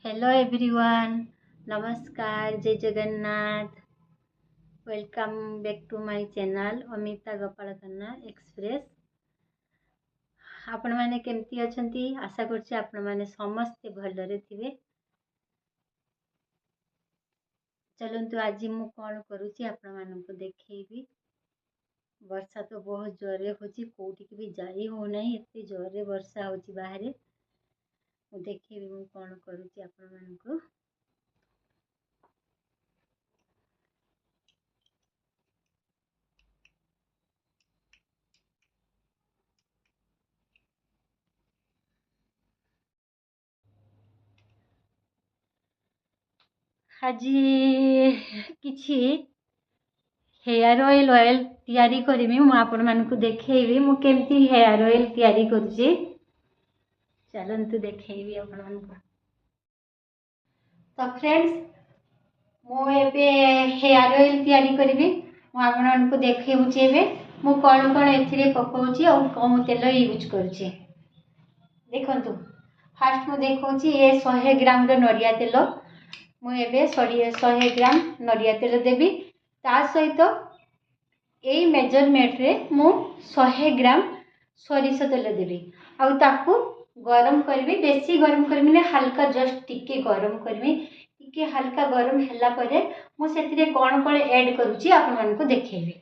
Hello everyone, नमस्कार, जय Jagannath. Welcome back to my channel Amita Gopal Khanna express. आपण माने केमती अछंती? आशा करछि आपण माने समस्त भलरे थिबे। चलंतु आज मु कोन करूछि आपण माननको देखैबी। वर्षा तो बहुत जोरे होछि, कोठी की भी जाई हो नहीं, एते जोरे वर्षा होछि बाहरे। मु देखैबी मु कोन करूछि आपण मानको। आज किछि हेयर ऑयल तैयारी करमी। मु आपण मानकु देखैबी मु केमती हेयर ऑयल तैयारी करूची। चलंतु देखैबी आपण मानकु। तो फ्रेंड्स, मु एबे हेयर ऑयल तैयारी करबी। मु आपण मानकु देखैउची एबे मु कोन कोन एथिरे पकाउची और कोन तेल यूज करूची। देखंतु, फर्स्ट मु देखौची ए 100 ग्राम रो नरिया तेल। मु एबे 100 ग्राम नरिया तेल देबी। ता सहित यही मेजरमेंट रे मु 100 ग्राम सोरिष तेल देबी। आउ ताकू गरम करबी। बेसी गरम करबी ने, हल्का जस्ट टिके गरम करबी। टिके हल्का गरम हैला परे मु सेतिरे कोन कोन ऐड करूची आपन मानकु देखैबी।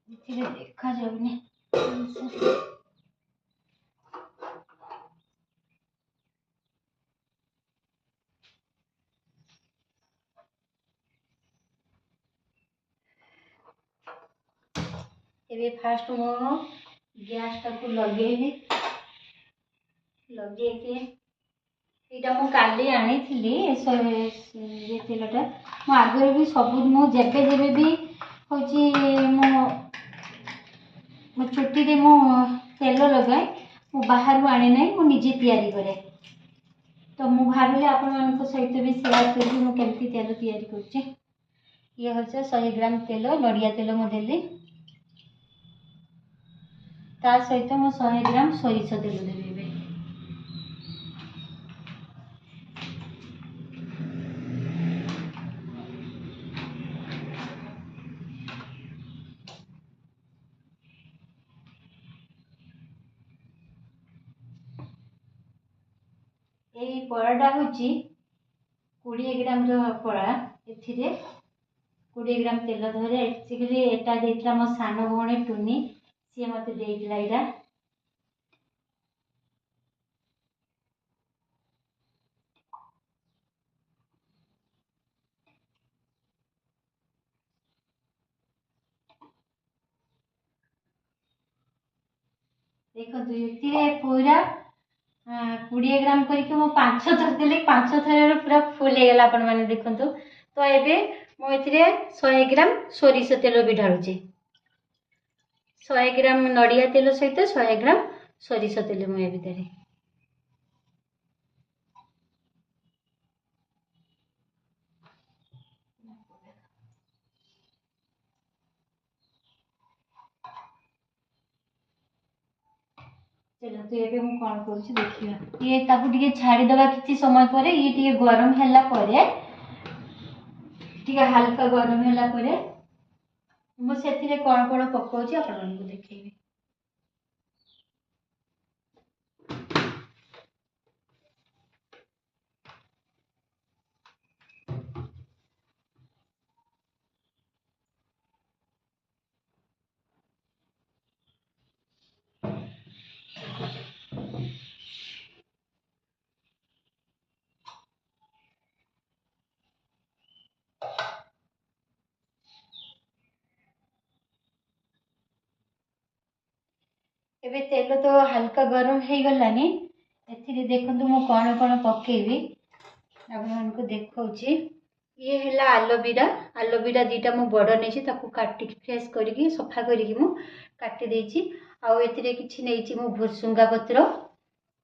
एथिरे देखा जाउनी। एबे फास्ट मु गैस टाकू लगेबी। लगे के एटा मु काली आनी थिली ये तेलटा। मु आगे भी सब मु जेबे जेबे भी होची मु छुट्टी रे मु तेल लगाए मु बाहर आने नहीं, मु निजे तैयारी करे। तो मु भाबिले आपण मानको सहित भी शेयर करबी मु केमती तेल तैयारी करछि। ये होचे 100 ग्राम तेल, नडिया तेल मु देली। ता सहित मु 100 ग्राम सोरिष तेल देबी। यही पड़ाटा हूँ 20 ग्राम पड़ा। एथिरे 20 ग्राम तेल धरे। एक्चुअली एटा देइतला मो सानो भौणी टुनी, सी मते देइतला एटा। देखो एथिरे पूरा 20 ग्राम करके मो 5 थर देले। 5 थर पूरा फुल हे गेला आपण माने देखंतु। तो एबे मो एथिरे 100 ग्राम सोरिष तेल भी ढालुची। 100 ग्राम नडिया तेल सहित 100 ग्राम सोरिष तेल मु ए भितरे। चलो तो ये मु कौन करूची देखिया। ये ताकू टिके छाड़ी दबा किछि समय परे। ये टिके गरम हैला परे, टिके हल्का गरम हैला परे मु सेथिरे कोन कोन पकाउची आपण मानकु देखैबी। एबे तेल तो हल्का गरम हे गलानी। एथिरे देखंतु मु कोन कोन पकेबी आपण मानकु देखौची। ये है आलोवेरा आलोवेरा दीटा मु बड़ नहीं काटी फ्रेश करके सफा करके मु काटी देछि आउ एथिरे किछि नेछि मु भुसुंगा पत्र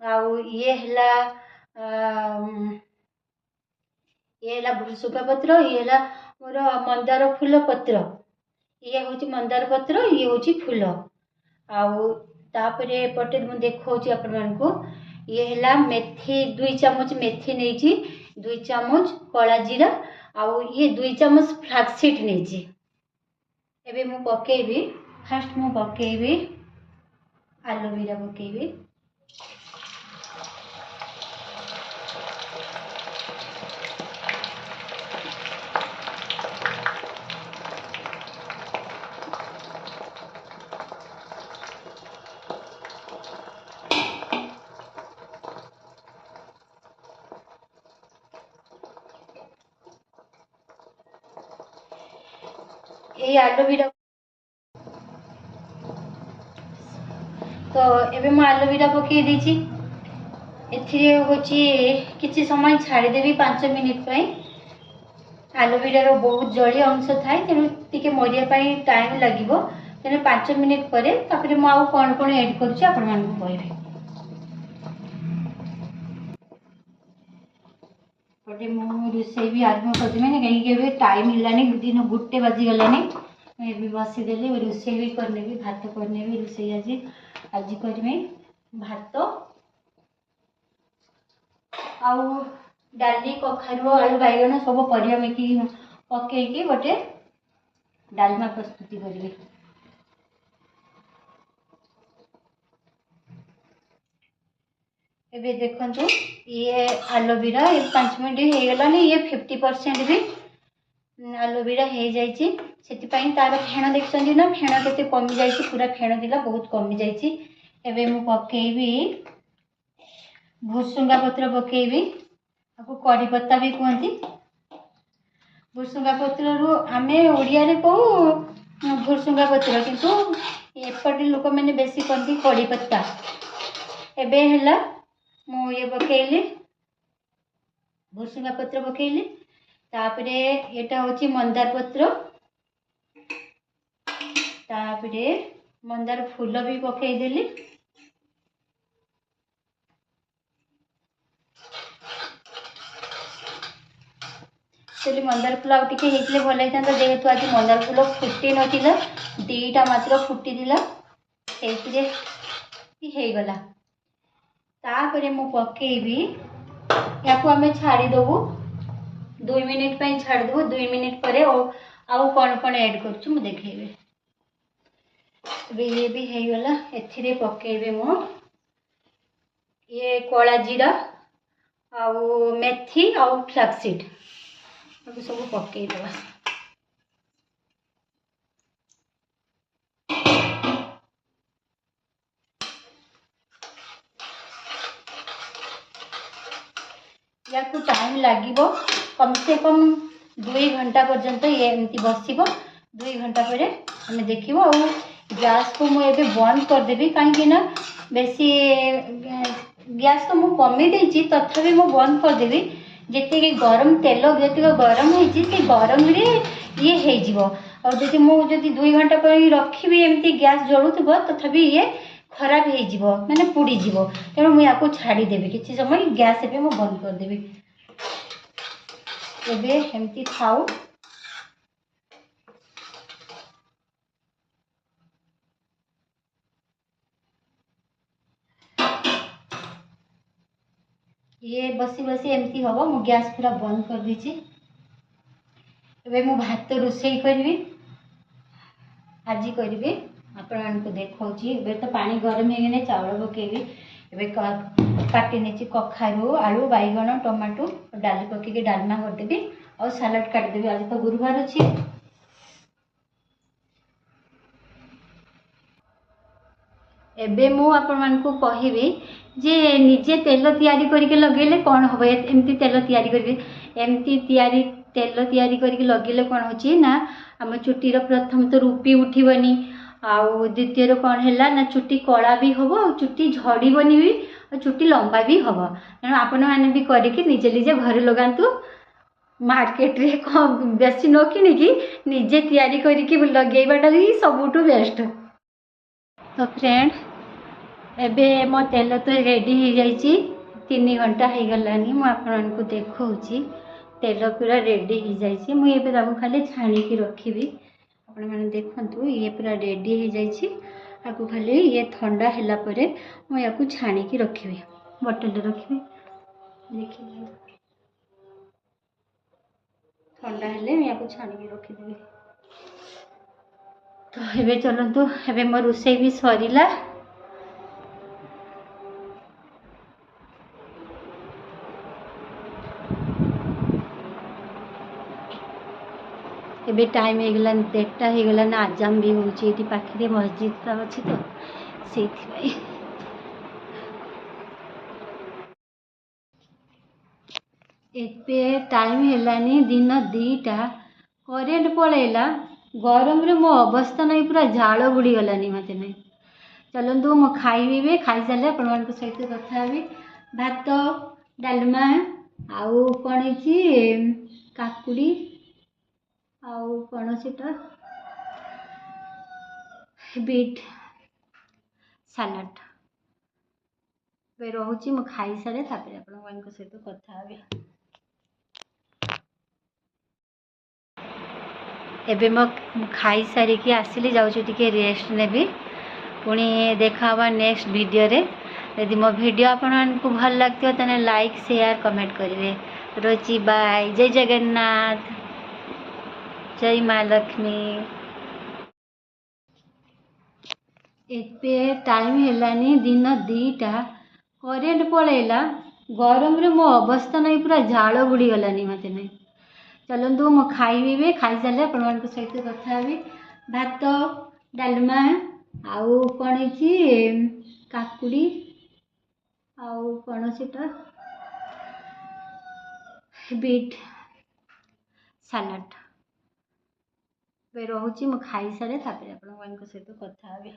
आउ ये भुसुंगा पत्र ये मोर मंदार फूल पत्र ये हूँ मंदार पत्र ये हूँ फूल आउ तापरे पटे मु देखौछि आपण मानकु ये है मेथी 2 चामच मेथी नहीं 2 चामच कला जीरा आउ ये 2 चामच फ्लैक्सीड नहीं एबे मु पकेबी फास्ट मु पकेबी आलोवेरा पकेबी ये आलोवेरा तो एबे मु आलोवेरा पके देछि एथिरे होछि किछि समय छाड़ी देबी 5 मिनिट पई आलोवेरा रो बहुत जड़ी अंश थाए तेनु टिके मरिया पई टाइम लागिवो तेनु 5 मिनिट परे तापरे मु आउ कोन कोन ऐड करछि आपण मानकु कहबे पटे मु रोसई भी आरंभ कर देमे कहीं के टाइम हिलानी दिन 1 बजी गलानी मैं भी बसी देली रोसई भी करने भी भात करने भी रोसई आज करमे भात आउ डाली कखारु आलू बैगन सब परिया मिकी पकेकी गोटे डालमा प्रस्तुति करी एबे देखंतु ये आलोवेरा ये 5 मिनट हो गलानी ये 50% भी आलोवेरा हो जाइए से तार फेण देखते ना फेण के कमी जाइए पूरा फेण दिला बहुत कमी जाइए एबे मु पकेबी भुसुंगा पत्र पकेबी आपको कड़ी पत्ता भी कहती भुसुंगा पत्र रु आमे ओडिया रे कहू भुसुंगा पत्र किंतु एपटे लोक मैंने बेसी कहती कड़ी पत्ता एबे हैला मु ये पकेली भुसुंगा पत्र पकेली तापरे एटा होची मंदार पत्र तापरे मंदार फूल भी पकई देली मंदार फूल आउ टिके हेतले भल होइतांता जेहेतु आज मंदार फूल फुटी नथिला 2टा मात्र फुटी दिला एतिरे हे गला तापरे मु पकेबी याकू आमे छाड़ी देबू 2 मिनिट पे छाड़ देबू 2 मिनिट परे आउ कौन कौन ऐड करछु मु देखेबे ये भी हे गला एथिरे पकेबे मु ये कला जीरा आउ मेथी आउ फ्लैक्सीड अब सब पके देबा या टाइम लगे कम से कम 2 घंटा पर्यंत ये एमती बसब 2 घंटा पर हमें देखो और गैस को मुझे बंद करदेवी कहीं ना बेसी गैस तो मुझे कमी देती तथापि मु बंद करदेवी जी गरम तेल जी गरम होती गरम ये हो और जब मुझे 2 घंटा पर रखी एमती गैस जलुव तथापि ये खराब हो माने पुड़ी जीव तेणु मुझे छाड़देवी किसी समय गैस एवं मुझे बंद करदेवी एबे एमती थाउ ये बसी बसी एमती हम मु गैस पूरा बंद कर दीची एबे मु भात रोसई करी आज करी आपण देखौची एबे तो पानी गरम हो गने चावल पकेबी एबे काटी नेची कखारू आलू बैगन टमाटो डाली पकेके डालमा करदेबी और सलाड काटिदेबी आज तो गुरुवार अच्छी एबे मु आपण मानकु कहिबी जे निजे तेल तैयारी करके लगेले कौन हम एमती तेल तैयारी करके एमती तेल तैयारी करके लगेले कौन होची ना आम चुटीर प्रथम तो रूपी उठिबनी आउ द्वितीय कौन है ना चुटी कला भी हम और चुटी झड़बनी भी और चुटी लंबा भी हम तेणु आपण मैंने भी करके निजे निजे घरे लगातु मार्केट रे कम बेसी न किनिकी निजे तैयारी करिकी लगेइबाटा ही सबुठु बेस्ट। तो फ्रेंड एबे मो तेल तो रेडी हो जाइए 3 घंटा हो गलानी मु आपको देखौची तेल पूरा रेडी हो जाइए मुझे खाली छाणिकी रखी आपण मैंने देखु ये पूरा रेडी हो जाइए आपको खाली ये ठंडा है मुझे छाणिकी रखी बोतल रखी देखिए ठंडा हेले मैं छाणिकी रखीदेवी। तो ये चलतु एबे मो रोषे भी सरीला एबे टाइम हो गला 1:30 हो गला ना आजाम भी होची पाखे मस्जिद अच्छी तो से एबे टाइम हेलानी दिन 2टा करेन्ट पलैला गरम रे मो अवस्था नहीं पूरा झाड़ बुड़ी गलानी मत नहीं। चलतु मो खाइबे खाई सारे आपण सहित कथा हेबी भात डालमा आउ कौन काकुड़ी आउ कौन सीटा बीट सालाड रोची मु खाई सारे आपण सहित कथा हेबी। एबे मो खाई सारिकी आसिली जाऊँ टिके रेस्ट नेबी पुणी देखा नेक्स्ट वीडियो रे। यदि मो वीडियो आपको भल लगती तो लाइक शेयर कमेंट करेंगे। रोची बाय जय जगन्नाथ जय माँ लक्ष्मी। एबे टाइम हेलानी दिन 2टा करेन्ट पलैला गरम रे मो अवस्था नहीं पूरा झाड़ बुड़ी गलानी मत नहीं। चलतु मो खाइबे खाई सारे आपण सहित कथा हेबी भात डालमा आउ कौन काकुड़ी आउ कौन सीटा बीट सालाड रोची मु खाई सारे आपण सहित कथा हेबी।